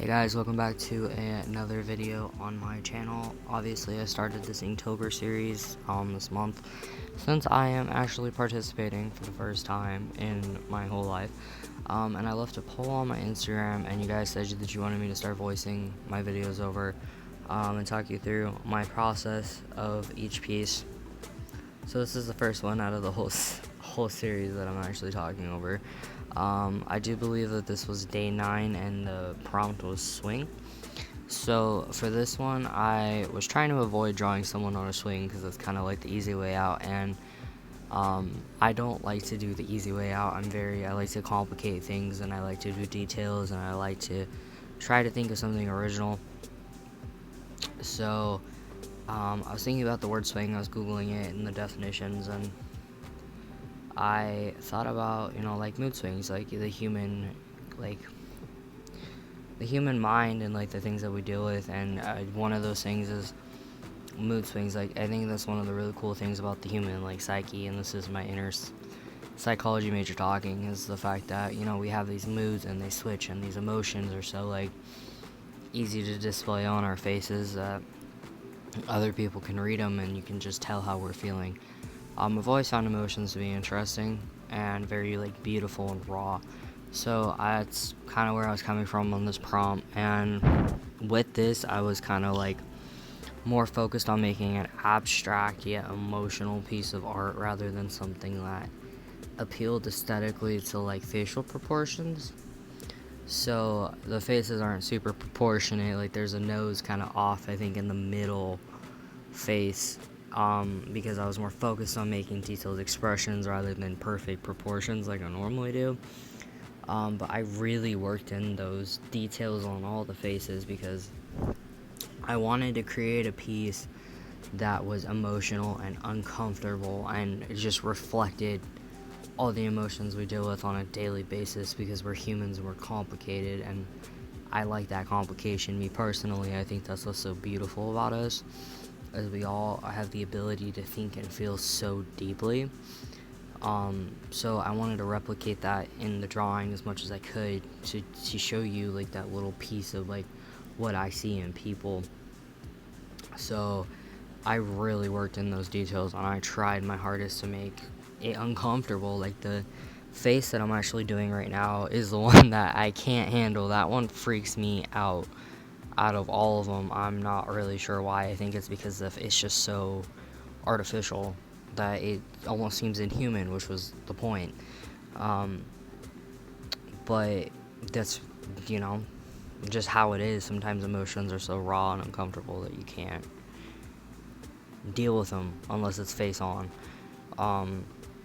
Guys, welcome back to another video on my channel. Obviously I started this Inktober series this month since I am actually participating for the first time in my whole life. And I left a poll on my Instagram, and you guys said that you wanted me to start voicing my videos over and talk you through my process of each piece. So this is the first one out of the whole series that I'm actually talking over. I do believe that this was day 9 and the prompt was swing. So for this one, I was trying to avoid drawing someone on a swing because it's kind of like the easy way out, and I don't like to do the easy way out. I like to complicate things, and I like to do details, and I like to try to think of something original. So I was thinking about the word swing. I was googling it and the definitions, and I thought about, like mood swings, like the human mind and like the things that we deal with, and one of those things is mood swings. Like, I think that's one of the really cool things about the human psyche, and this is my inner psychology major talking, is the fact that we have these moods and they switch, and these emotions are so easy to display on our faces that other people can read them, and you can just tell how we're feeling. I've always found emotions to be interesting and very beautiful and raw. So that's kind of where I was coming from on this prompt. And with this, I was kind of more focused on making an abstract yet emotional piece of art rather than something that appealed aesthetically to facial proportions. So the faces aren't super proportionate. There's a nose kind of off, I think, in the middle face. Because I was more focused on making detailed expressions rather than perfect proportions like I normally do. But I really worked in those details on all the faces because I wanted to create a piece that was emotional and uncomfortable, and it just reflected all the emotions we deal with on a daily basis, because we're humans and we're complicated, and I like that complication. Me personally, I think that's what's so beautiful about us, as we all have the ability to think and feel so deeply. So I wanted to replicate that in the drawing as much as I could to show you that little piece of what I see in people. So I really worked in those details, and I tried my hardest to make it uncomfortable. The face that I'm actually doing right now is the one that I can't handle. That one freaks me out of all of them. I'm not really sure why. I think it's because it's just so artificial that it almost seems inhuman, which was the point. But that's, just how it is. Sometimes emotions are so raw and uncomfortable that you can't deal with them unless it's face on.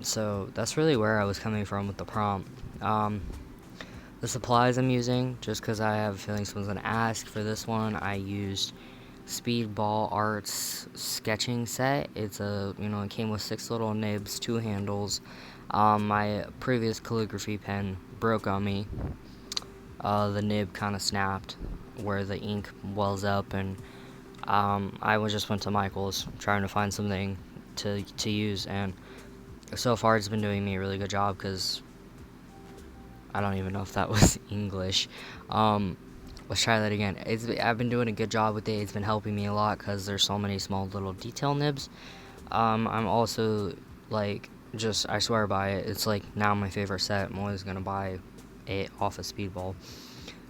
So that's really where I was coming from with the prompt. The supplies I'm using, just because I have a feeling someone's going to ask for this one, I used Speedball Arts sketching set. It's it came with 6 little nibs, 2 handles. My previous calligraphy pen broke on me. The nib kind of snapped where the ink wells up, and I just went to Michael's trying to find something to use, and so far it's been doing me a really good job, because I don't even know if that was English. Let's try that again. I've been doing a good job with it. It's been helping me a lot because there's so many small little detail nibs. I'm also I swear by it. It's now my favorite set. I'm always gonna buy it off of Speedball.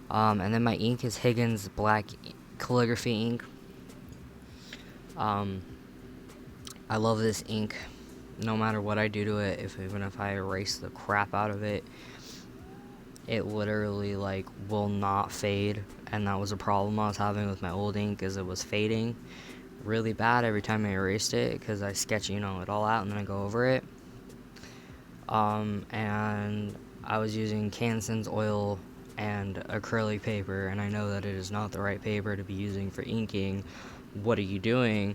And then my ink is Higgins Black Calligraphy ink. I love this ink. No matter what I do to it, even if I erase the crap out of it, it literally will not fade, and that was a problem I was having with my old ink, is it was fading really bad every time I erased it, because I sketch it all out and then I go over it. And I was using Cansen's oil and acrylic paper, and I know that it is not the right paper to be using for inking. What are you doing?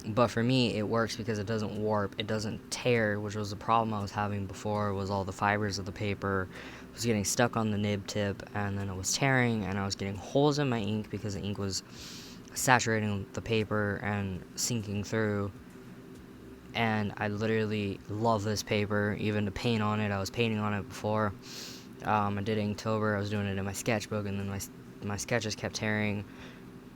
But for me, it works because it doesn't warp, it doesn't tear, which was the problem I was having before, was all the fibers of the paper was getting stuck on the nib tip, and then it was tearing, and I was getting holes in my ink because the ink was saturating the paper and sinking through. And I literally love this paper, even to paint on it. I was painting on it before. I did Inktober, I was doing it in my sketchbook, and then my my sketches kept tearing,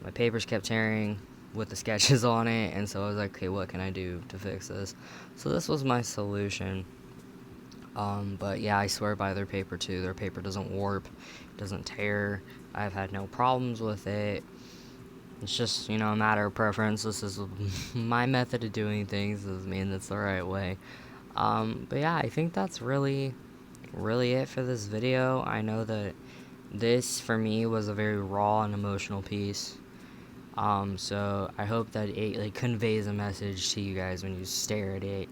my papers kept tearing with the sketches on it, and so I was like, okay, what can I do to fix this? So this was my solution. But yeah, I swear by their paper too. Their paper doesn't warp, doesn't tear. I've had no problems with it. It's just, a matter of preference. This is my method of doing things. Doesn't mean it's the right way. But yeah, I think that's really it for this video. I know that this, for me, was a very raw and emotional piece. So I hope that it, like, conveys a message to you guys when you stare at it.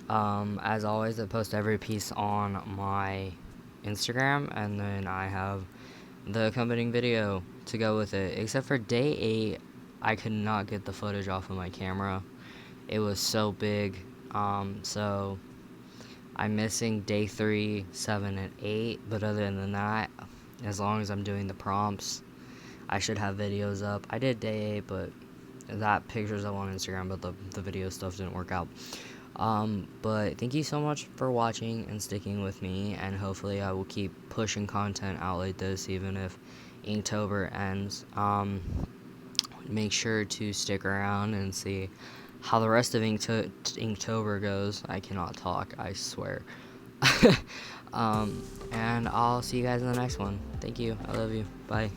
As always, I post every piece on my Instagram, and then I have the accompanying video to go with it. Except for day 8, I could not get the footage off of my camera. It was so big. So I'm missing day 3, 7, and 8. But other than that, as long as I'm doing the prompts, I should have videos up. I did day 8, but that picture's up on Instagram, but the video stuff didn't work out. But thank you so much for watching and sticking with me, and hopefully I will keep pushing content out like this even if Inktober ends. Make sure to stick around and see how the rest of Inktober goes. I cannot talk, I swear. And I'll see you guys in the next one. Thank you. I love you. Bye.